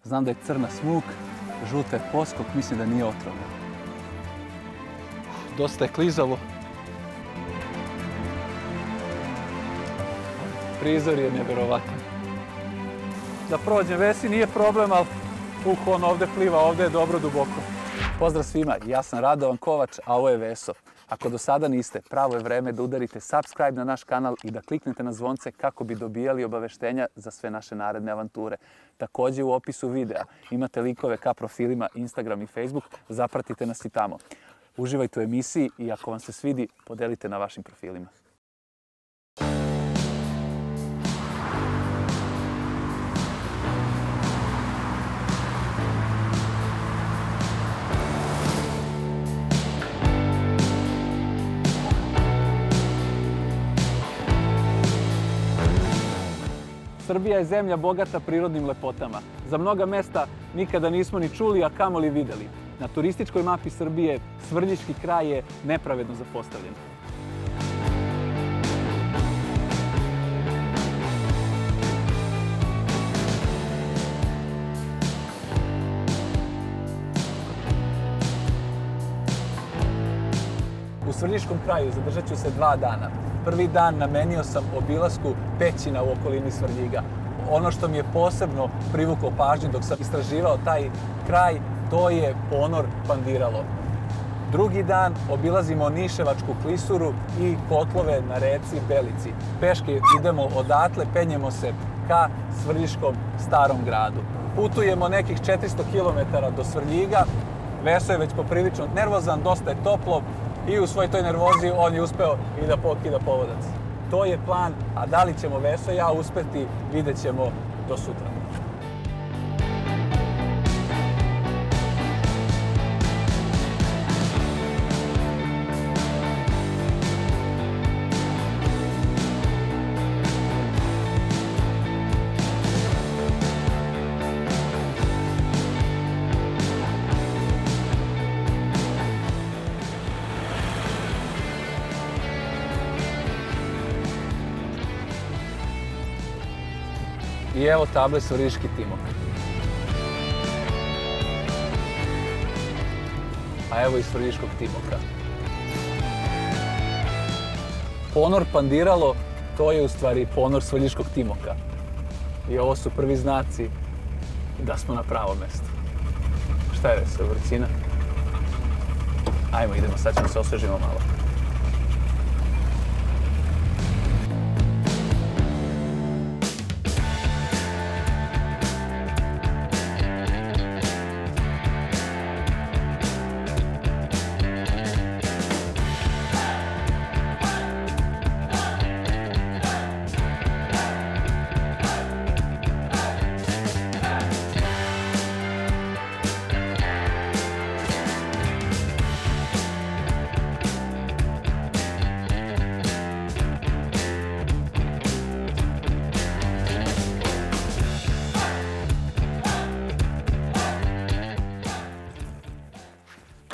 Znam da je crna smuk, žuta je poskok, mislim da nije otrovna. Dosta je klizavo. Prizor je nevjerovatan. Da prođem Vesi nije problem, ali on ovdje pliva, ovdje je dobro duboko. Pozdrav svima, ja sam Radovan Kovač, a ovo je Veso. Ako do sada niste, pravo je vreme da udarite subscribe na naš kanal i da kliknete na zvonce kako bi dobijali obaveštenja za sve naše naredne avanture. Također u opisu videa imate linkove ka profilima Instagram i Facebook, zapratite nas i tamo. Uživajte u emisiji i ako vam se svidi, podelite na vašim profilima. Srbija je zemlja bogata prirodnim lepotama. Za mnoga mesta nikada nismo ni čuli, a kamoli videli. Na turističkoj mapi Srbije Svrljiški kraj je nepravedno zapostavljen. U Svrljiškom kraju zadržat ću se 2 dana. Prvi dan namenio sam obilasku pećina u okolini Svrljiga. Ono što mi je posebno privuklo pažnju dok sam istraživao taj kraj, to je ponor Pandiralo. Drugi dan obilazimo Niševačku klisuru i kotlove na reci Belici. Peške idemo odatle, penjemo se ka Svrljiškom starom gradu. Putujemo nekih 400 km do Svrljiga. Veso je već poprilično nervozan, dosta je toplo. I u svoj toj nervozi on je uspeo i da pokida povodac. To je plan, a da li ćemo Veso i ja uspeti, vidjet ćemo do sutra. I evo table Svrljiški Timok. A evo i Svrljiškog Timoka. Ponor Pandiralo, to je u stvari ponor Svrljiškog Timoka. I ovo su prvi znaci da smo na pravom mjestu. Šta je Veso, vrućina? Ajmo, idemo, sad ćemo se osvežimo malo.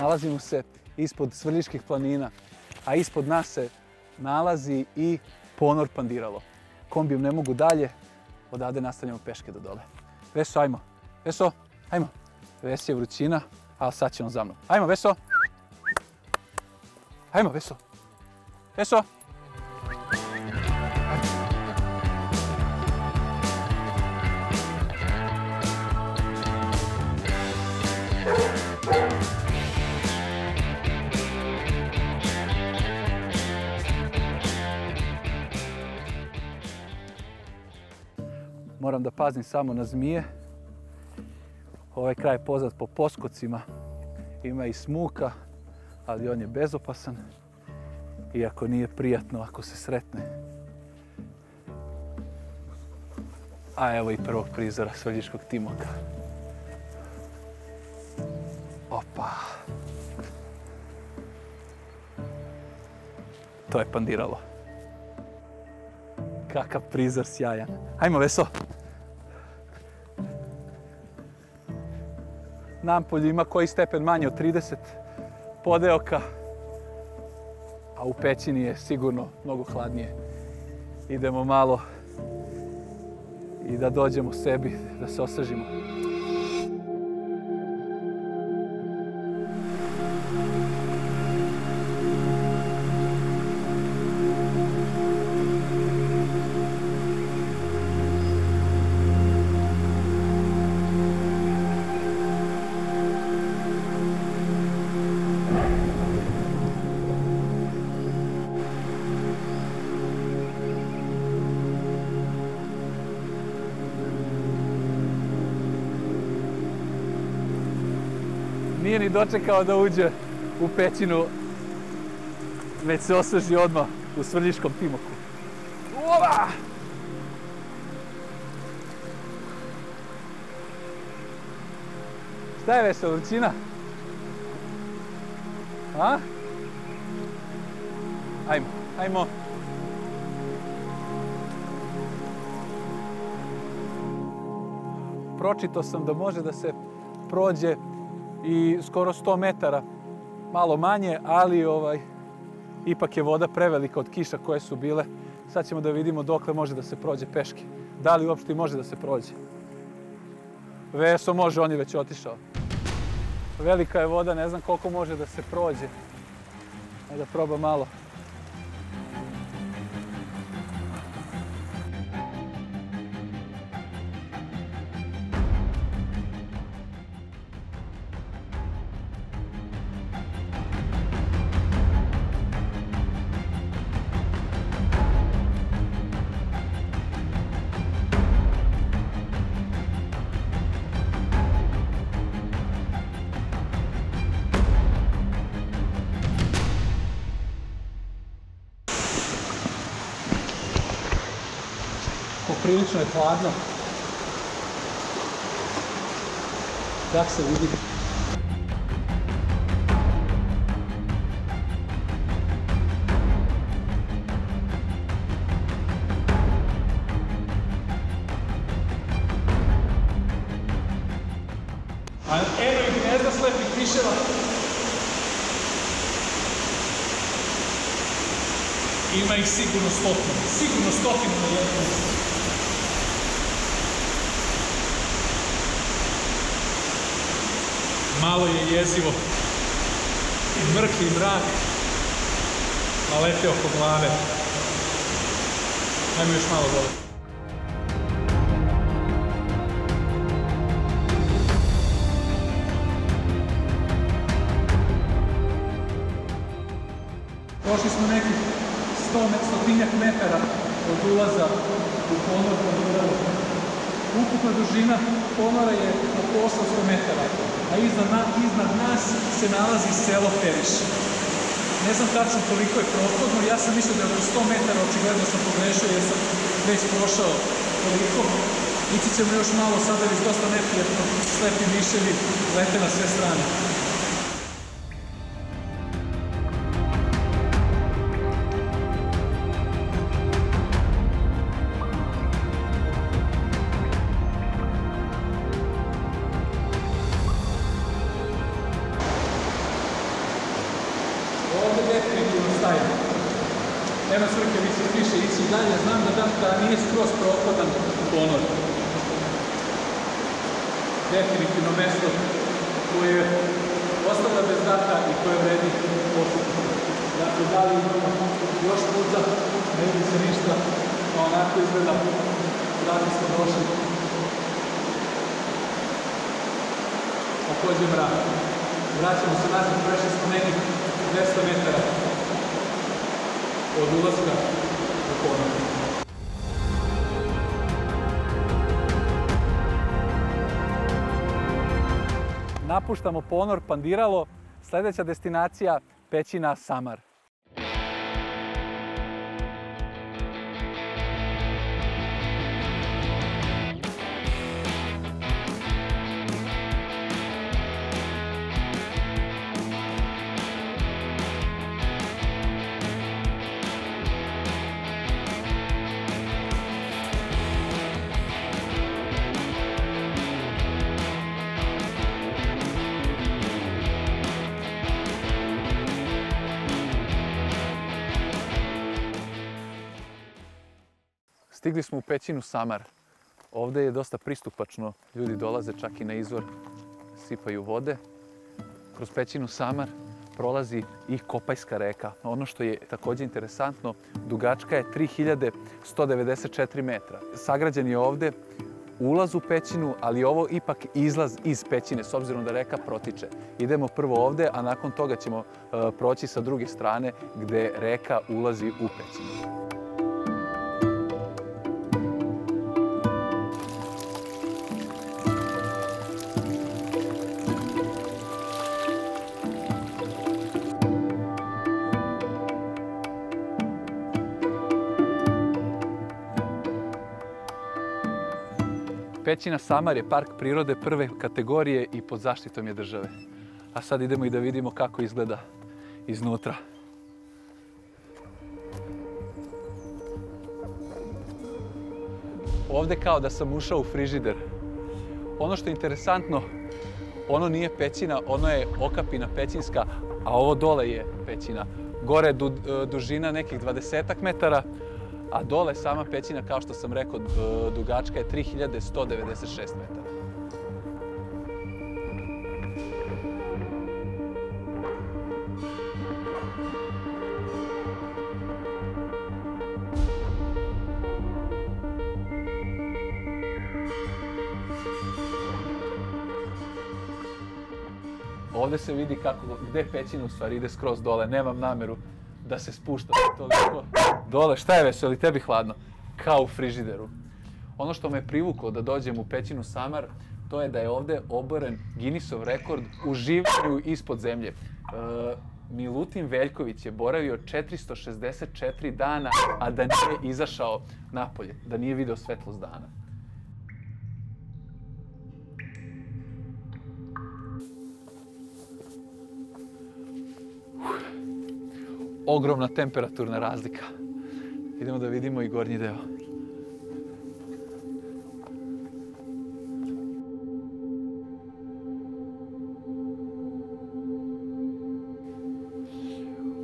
Nalazimo se ispod Svrljiških planina, a ispod nas se nalazi i ponor Pandiralo. Kombijom ne mogu dalje, odavde nastavljamo peške do dole. Veso, ajmo. Veso, ajmo. Vesi je vrućina, ali sad će on za mnom. Ajmo, Veso. Ajmo, Veso. Veso. Moram da pazim samo na zmije. Ovaj kraj je poznat po poskocima. Ima i smuka, ali on je bezopasan. Iako nije prijatno ako se sretne. A evo i prvog prizora Svrljiškog Timoka. Opa! To je Pandiralo. Kakav prizor sjajan. Hajmo, Veso! Nampolje ima koji stepen manje od 30 podeoka, a u pećini je sigurno mnogo hladnije. Idemo malo i da dođemo sebi, da se osvežimo. Nije ni dočekao da uđe u pećinu, već se osveži odmah u Svrljiškom Timoku. Ova! Šta je veselo, vrućina? A? Ajmo, ajmo. Pročitao sam da može da se prođe i skoro 100 metara, malo manje, ali ipak je voda prevelika od kiša koje su bile. Sad ćemo da vidimo dokle može da se prođe peške. Da li uopšte može da se prođe. Veso može, on je već otišao. Velika je voda, ne znam koliko može da se prođe. Ajde da proba malo. Prilično je hladno. Tako se vidi. A eno i gnezda slepih miševa. Ima ih sigurno stotinu. Sigurno stotinu na jednom mjestu. Malo je jezivo i mrkli mrak, a lete oko glave. Ajmo još malo dole. Došli smo nekih 100-stotinjak metara od ulaza u ponor Panduralo. Ukupna dužina ponora je oko 800 metara, a iznad nas se nalazi selo Periš. Ne znam tačno koliko je prohodno, ja sam mislio da je oko 100 metara, očigledno sam pogrešio jer sam već prošao toliko. Ići ćemo još malo, sada je već dosta neprijatno, slepi miševi lete na sve strane. Nema svrhe više ići dalje, znam da nije skroz prohodan ponor. Definitivno mesto koje ostavlja bez daha i koje vredi posjetiti. Dakle, da li imamo još puta, ne vidi se ništa, a onako izgleda da smo došli. Također mrak. Vraćamo se nazad, prešli smo nekih 200 metara od ulaska u ponor. Napuštamo ponor Pandiralo, sljedeća destinacija pećina Samar. Stigli smo u pećinu Samar. Ovdje je dosta pristupačno. Ljudi dolaze čak i na izvor, sipaju vode. Kroz pećinu Samar prolazi i Kopajska reka. Ono što je također interesantno, dugačka je 3194 metra. Sagrađen je ovdje ulaz u pećinu, ali ovo ipak izlaz iz pećine, s obzirom da reka protiče. Idemo prvo ovdje, a nakon toga ćemo proći sa druge strane gdje reka ulazi u pećinu. Pećina Samar je park prirode prve kategorije i pod zaštitom je države. A sad idemo i da vidimo kako izgleda iznutra. Ovdje kao da sam ušao u frižider. Ono što je interesantno, ono nije pećina, ono je okapina pećinska, a ovo dole je pećina. Gore je dužina nekih 20 metara, a dole sama pećina, kao što sam rekao, dugačka je 3196 metara. Ovdje se vidi gdje pećina u stvari ide skroz dole. Nemam namjeru da se spušta toliko dole. Šta je Veseli, tebi hladno? Kao u frižideru. Ono što me privuklo da dođem u pećinu Samar, to je da je ovdje oboren Guinnessov rekord u življenju ispod zemlje. Milutin Veljković je boravio 464 dana, a da nije izašao napolje, da nije video svetlost dana. Ogromna temperaturna razlika. Idemo da vidimo i gornji deo.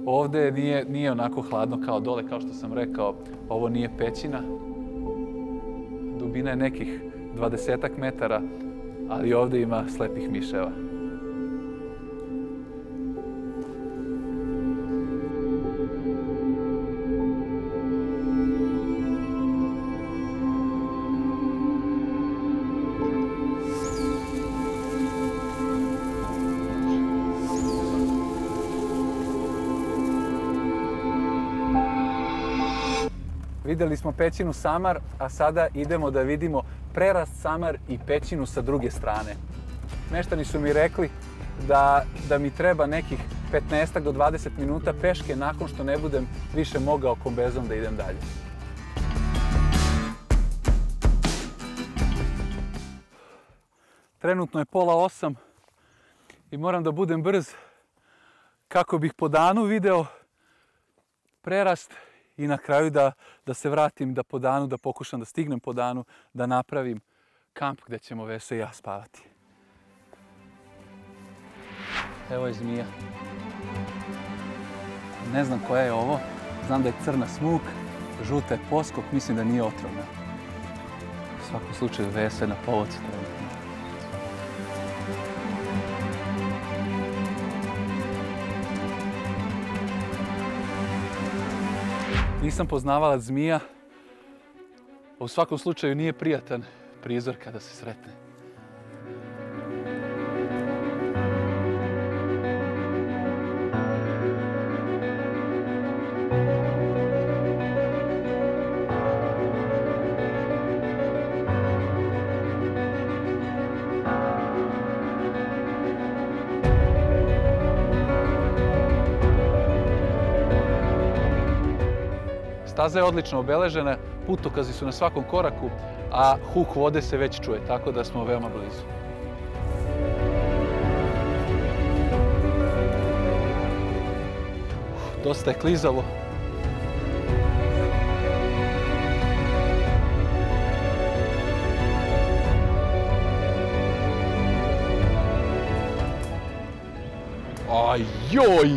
Ovdje nije onako hladno kao dole, kao što sam rekao. Ovo nije pećina. Dubina je nekih 20 metara, ali ovdje ima slepih miševa. Vidjeli smo pećinu Samar, a sada idemo da vidimo prerast Samar i pećinu sa druge strane. Meštani su mi rekli da mi treba nekih 15 do 20 minuta peške nakon što ne budem više mogao kombezom da idem dalje. Trenutno je 7:30 i moram da budem brz kako bih po danu video prerast i na kraju da se vratim po danu, da pokušam da stignem po danu, da napravim kamp gdje ćemo Vesa i ja spavati. Evo je zmija. Ne znam koja je ovo. Znam da je crna smuk, žuta je poskok, mislim da nije otrovna. U svakom slučaju Vesa je na povodcu trenutno. Nisam poznavalac zmija, a u svakom slučaju nije prijatan prizor kada se sretne. Staza je odlično obeležena, putokazi su na svakom koraku, a huk vode se već čuje, tako da smo veoma blizu. Dosta je klizavo. Ajoj!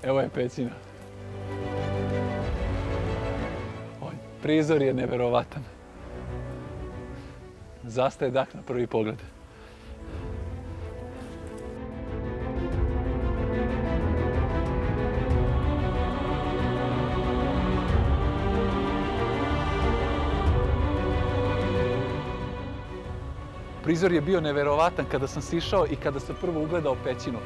Evo je pećina. Prizor je neverovatan. Zastaje dah na prvi pogled. Prizor je bio neverovatan kada sam sišao i kada sam prvo ugledao pećinu.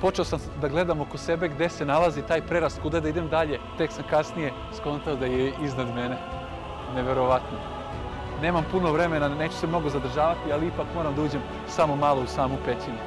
Počeo sam da gledam oko sebe gdje se nalazi taj prerast, kuda da idem dalje. Tek sam kasnije skontao da je iznad mene. Neverovatno. Nemam puno vremena, neću se mnogo zadržavati, ali ipak moram da uđem samo malo u samu pećinu.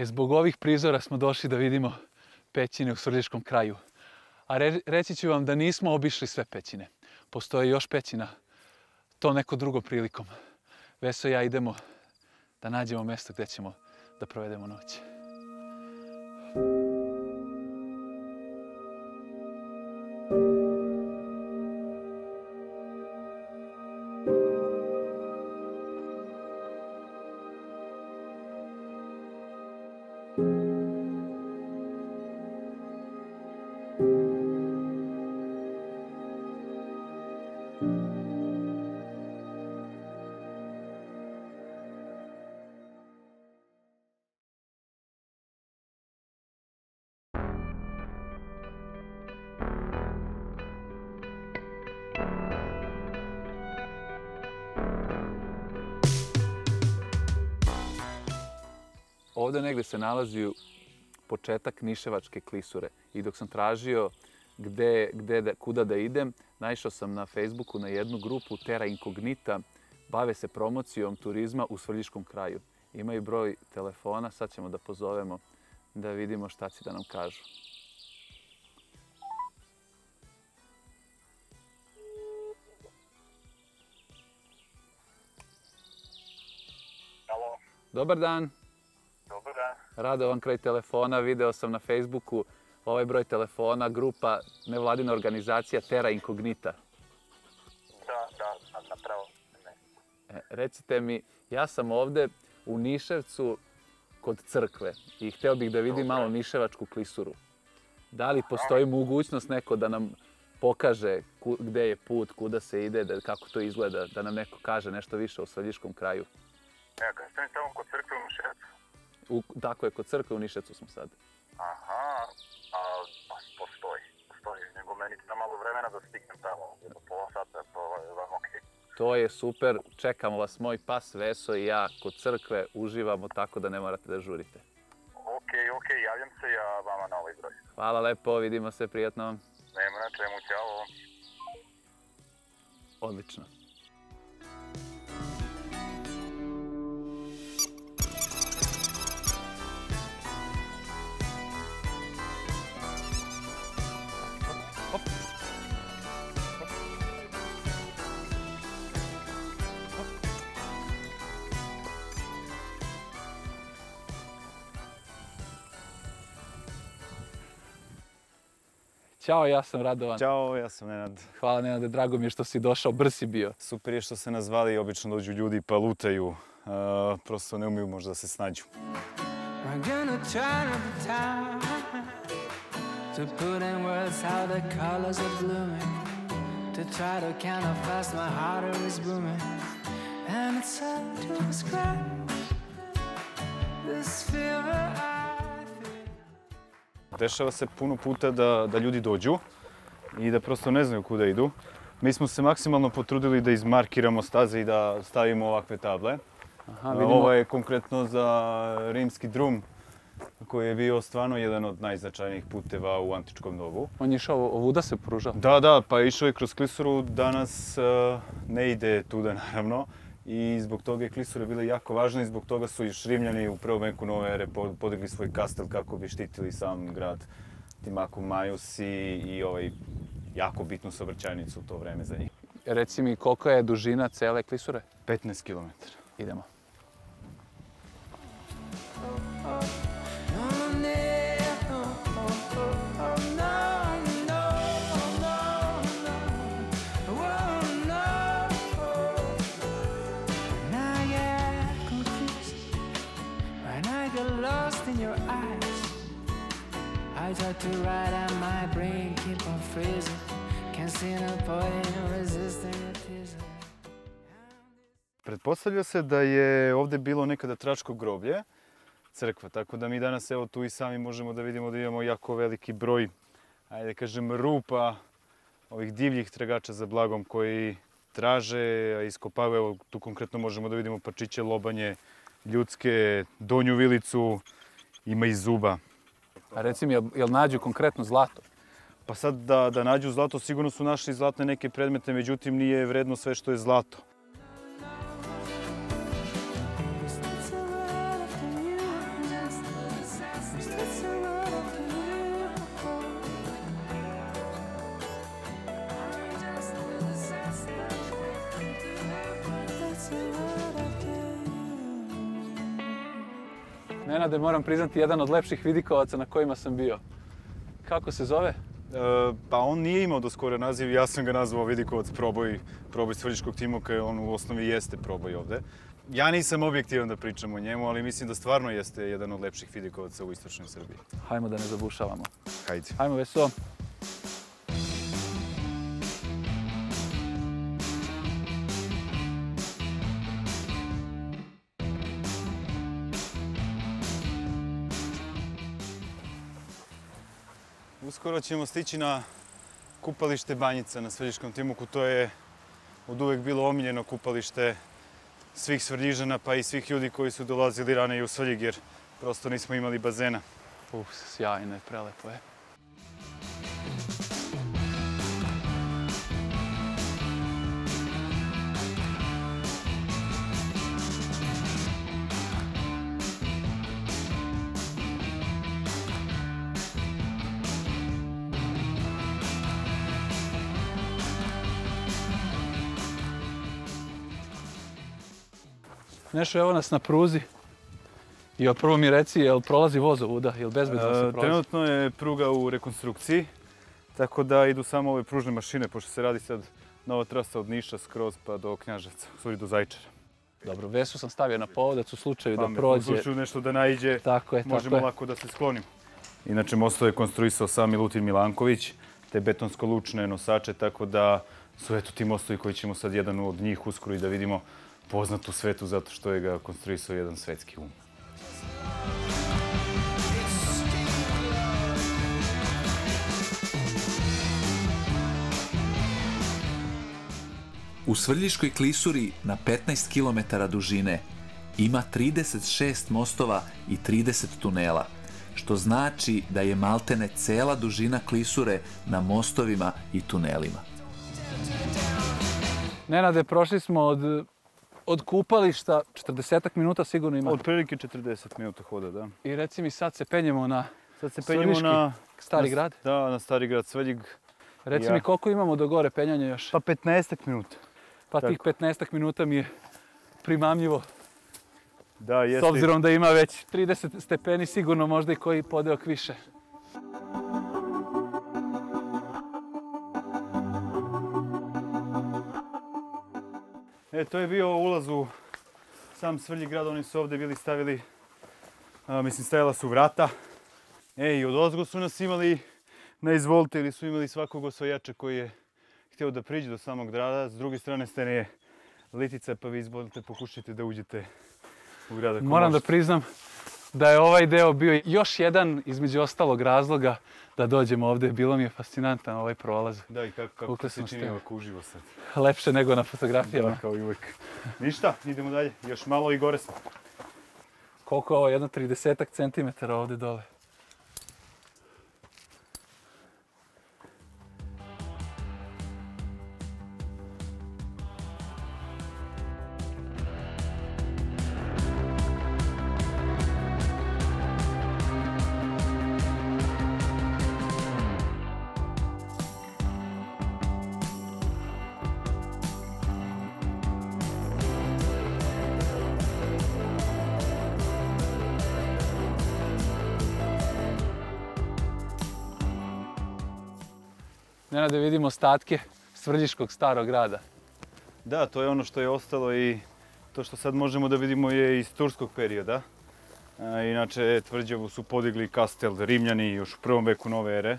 Zbog ovih prizora smo došli da vidimo pećine u Svrljiškom kraju. A reći ću vam da nismo obišli sve pećine. Postoje još pećina, to neko drugom prilikom. Veso i ja idemo da nađemo mjesto gdje ćemo da provedemo noć. Ovdje negdje se nalazi početak Niševačke klisure i dok sam tražio kuda da idem, naišao sam na Facebooku na jednu grupu Terra Incognita, bave se promocijom turizma u Svrljiškom kraju. Imaju broj telefona, sad ćemo da pozovemo da vidimo šta će da nam kažu. Alo. Dobar dan. Dobar dan. Radovan kraj telefona, video sam na Facebooku ovaj broj telefona, grupa nevladina organizacija Terra Incognita. Da, napravo. Recite mi, ja sam ovdje u Niševcu kod crkve i htio bih da vidim malo Niševačku klisuru. Da li postoji mogućnost neko da nam pokaže gdje je put, kuda se ide, kako to izgleda, da nam neko kaže nešto više o Svrljiškom kraju? Evo, kad ste mi tamo kod crkve u Niševcu? Tako je, kod crkve u Niševcu smo sad. Aha, postoji. Nego meni treba malo vremena da stignem tamo, jedno pola sata, to je vam okej. To je super, čekamo vas, moj pas Veso i ja kod crkve, uživamo tako da ne morate da žurite. Okej, javljam se ja vama na ovaj broj. Hvala lepo, vidimo se, prijatno vam. Nema na čemu, ćao. Odlično. Ćao, ja sam Radovan. Ćao, ja sam Nenad. Hvala Nenade, drago mi je što si došao, brz si bio. Super je što se nas zvali, obično dođu ljudi pa lutaju. Prosto ne umiju možda da se snađu. Dešava se puno puta da ljudi dođu i da prosto ne znaju kuda idu. Mi smo se maksimalno potrudili da izmarkiramo staze i da stavimo ovakve table. Ovo je konkretno za rimski drum koji je bio stvarno jedan od najznačajnijih puteva u antičkom dobu. On je išao ovuda se pružao? Da, pa išao je kroz klisuru, danas ne ide tuda naravno. I zbog toga je klisura bila jako važna i zbog toga su još Rimljani u prvom veku nove ere podigli svoj kastel kako bi štitili sam grad Timacum Maius i jako bitnu saobraćajnicu u to vreme za njih. Reci mi, koliko je dužina cele klisure? 15 km. Idemo. I try to write and my brain keep on freezing. Pretpostavlja se da je ovdje bilo nekada tračko groblje, crkva, tako da mi danas evo tu i sami možemo da vidimo da imamo jako veliki broj, ajde kažem, rupa, ovih divljih tragača za blagom koji traže, iskopavaju, evo tu konkretno možemo da vidimo parčiće, lobanje, ljudske, donju vilicu, ima i zuba. A reci mi, jel nađu konkretno zlato? Pa sad da nađu zlato, sigurno su našli zlatne neke predmete, međutim nije vredno sve što je zlato. Nenade, moram priznati, jedan od lepših vidikovaca na kojima sam bio. Kako se zove? Pa on nije imao do skoro naziv, ja sam ga nazvao vidikovac proboj Svrljiškog Timoka, on u osnovi jeste proboj ovde. Ja nisam objektivan da pričam o njemu, ali mislim da stvarno jeste jedan od lepših vidikovaca u istočnoj Srbiji. Hajmo da ne zabušavamo. Hajde. Hajmo, Veso. Uskoro ćemo stići na kupalište Banjica na Svrljiškom Timoku. To je od uvek bilo omiljeno kupalište svih Svrljižana, pa i svih ljudi koji su dolazili rane i u Svrljig, jer prosto nismo imali bazena. Sjajno je, prelepo je. Nešo, evo nas na pruzi. I prvo mi reci, jel prolazi voz ovuda, jel bezbedno se prolazi? Trenutno je pruga u rekonstrukciji, tako da idu samo ove pružne mašine, pošto se radi sad nova trasa od Niša skroz pa do Knjaževca, u do Zaječara. Dobro, Vesu sam stavio na povodac u slučaju da prođe. U slučaju nešto da naiđe, možemo lako da se sklonimo. Inače, mostove je konstruisao sam Milutin Milanković, te betonsko-lučne nosače, tako da su eto ti mostovi koji ćemo sad jedan od njih uskoro i da vidimo poznat u svetu zato što je ga konstruisao jedan svetski um. U Svrljiškoj klisuri na 15 km dužine ima 36 mostova i 30 tunela, što znači da je maltene cela dužina klisure na mostovima i tunelima. Nenade, prošli smo od kupališta 40 minuta sigurno ima. Od prilike 40 minuta hoda, da. I reci mi, sad se penjemo na Svrljiški Stari grad? Da, na Stari grad Svrljig. Reci mi, koliko imamo do gore penjanja još? Pa 15 minuta. Pa tih 15 minuta mi je primamljivo. Da, jeste. S obzirom da ima već 30 stepeni, sigurno možda i koji podeok više. To je bio ulaz u sam Svrljig grad, oni su ovdje bili stavili, stajala su vrata. I odozgo su nas imali na izvolite ili su imali svakog osvajača koji je htio da priđe do samog grada. S druge strane stene je litica, pa vi izvolite, pokušajte da uđete u grad. Moram da priznam da je ovaj deo bio još jedan između ostalog razloga da dođemo ovdje. Bilo mi je fascinantan ovaj prolaz. Da, i kako se čini ovako uživo sad. Lepše nego na fotografijama. Da, kao i uvijek. Ništa, idemo dalje. Još malo i gore smo. Koliko je ovo? Jedno 30 centimetara ovdje dole. Nenade, vidimo ostatke Svrljiškog starog grada. Da, to je ono što je ostalo i to što sad možemo da vidimo je iz turskog perioda. Inače, tvrđavu su podigli kastel Rimljani još u 1. veku nove ere.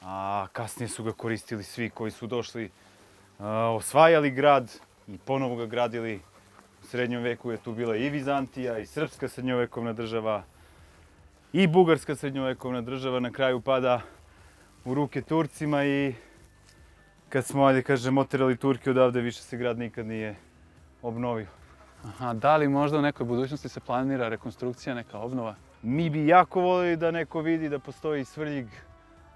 a kasnije su ga koristili svi koji su došli, osvajali grad i ponovo ga gradili. U srednjem veku je tu bila i Vizantija, i srpska srednjovekovna država, i bugarska srednjovekovna država. Na kraju pada u ruke Turcima i kad smo, ajde kažem, oterali Turke odavde, više se grad nikad nije obnovio. Aha, da li možda u nekoj budućnosti se planira rekonstrukcija, neka obnova? Mi bi jako voljeli da neko vidi da postoji Svrljig,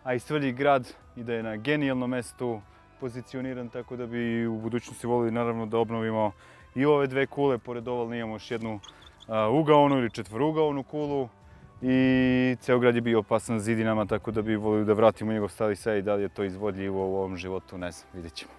a i Svrljig grad i da je na genijalnom mestu pozicioniran, tako da bi u budućnosti voljeli naravno da obnovimo i ove dve kule. Pored ovalne imamo još jednu ugaonu ili četvorugaonu kulu i ceo grad je bio opasan zidinama, tako da bi voljeli da vratimo njegov stari sjaj. I da li je to izvodljivo u ovom životu, ne znam, vidjet ćemo.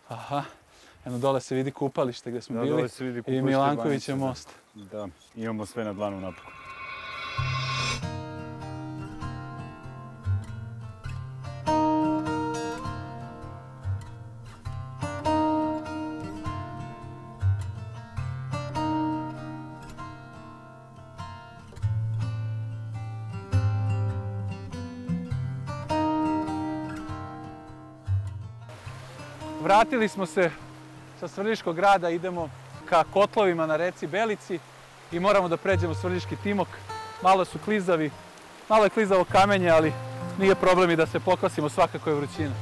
Aha, eno dole se vidi kupalište gdje smo bili Dole se vidi kupalište i Milankovićev most. Da, imamo sve na dlanu napokon. Vratili smo se sa Svrljiškog grada, idemo ka kotlovima na reci Belici i moramo da pređemo Svrljiški Timok. Malo su klizavi, malo je klizavo kamenje, ali nije problem i da se pokosimo, svakako je vrućina.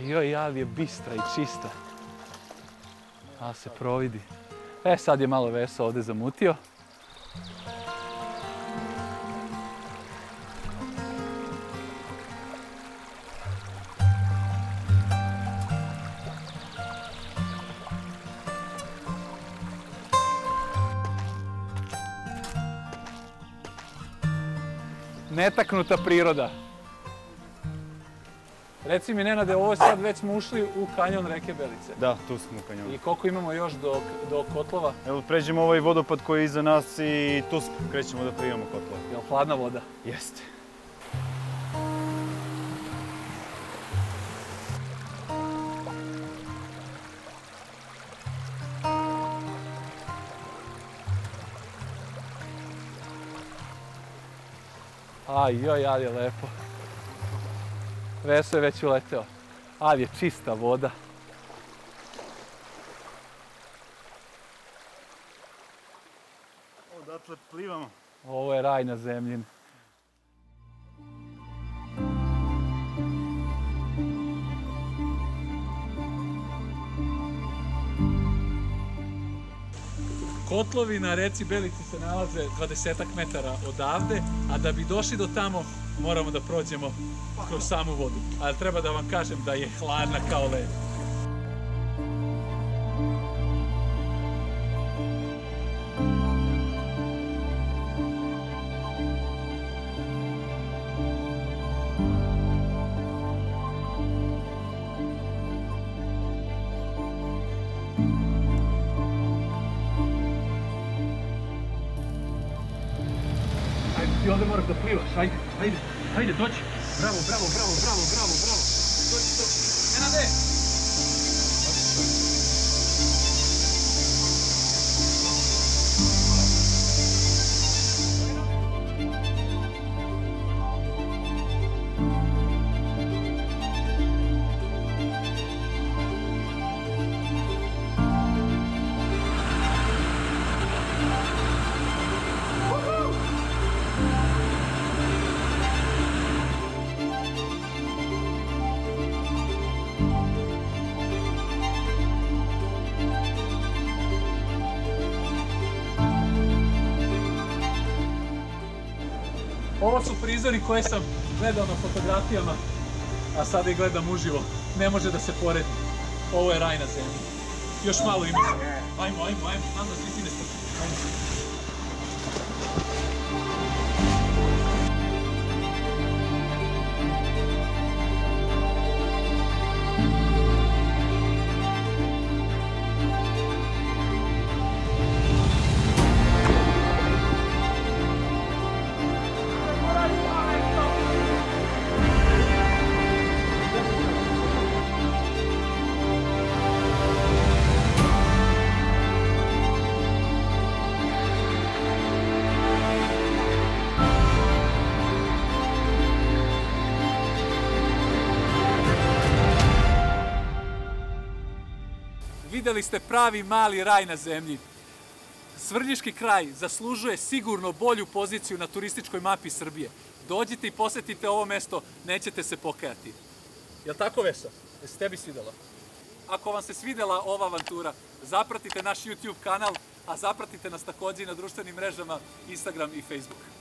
Joj, ali je bistra i čista. Ali se providi. Sad je malo Veso ovdje zamutio. Netaknuta priroda. Reci mi, Nenade, ovo sad već smo ušli u kanjon reke Belice. Da, tu smo u kanjonu. I koliko imamo još do kotlova? Evo, pređemo ovaj vodopad koji je iza nas i tu krećemo da primamo kotlove. Je li hladna voda? Jeste. Joj, ali je lepo. Veso je već uleteo, ali je čista voda. Odatle plivamo. Ovo je raj na zemljini. Kotlovi na reci Belici se nalaze 20 metara odavde, a da bi došli do tamo moramo da prođemo kroz samu vodu. Ali treba da vam kažem da je hladna kao led. Ti ovdje moraš da plivaš, ajde, dođi. Bravo. Dođi. Nenade! Ovo su prizori koje sam gledao na fotografijama, a sada ih gledam uživo. Ne može da se poredi. Ovo je raj na zemlji. Još malo ima. Ajmo, znam da svi ti ne strpi. Vidjeli ste pravi mali raj na zemlji. Svrljiški kraj zaslužuje sigurno bolju poziciju na turističkoj mapi Srbije. Dođite i posjetite ovo mesto, nećete se pokajati. Jel' tako, Veso? Jesi tebi svidjelo? Ako vam se svidjela ova avantura, zapratite naš YouTube kanal, a zapratite nas također i na društvenim mrežama Instagram i Facebook.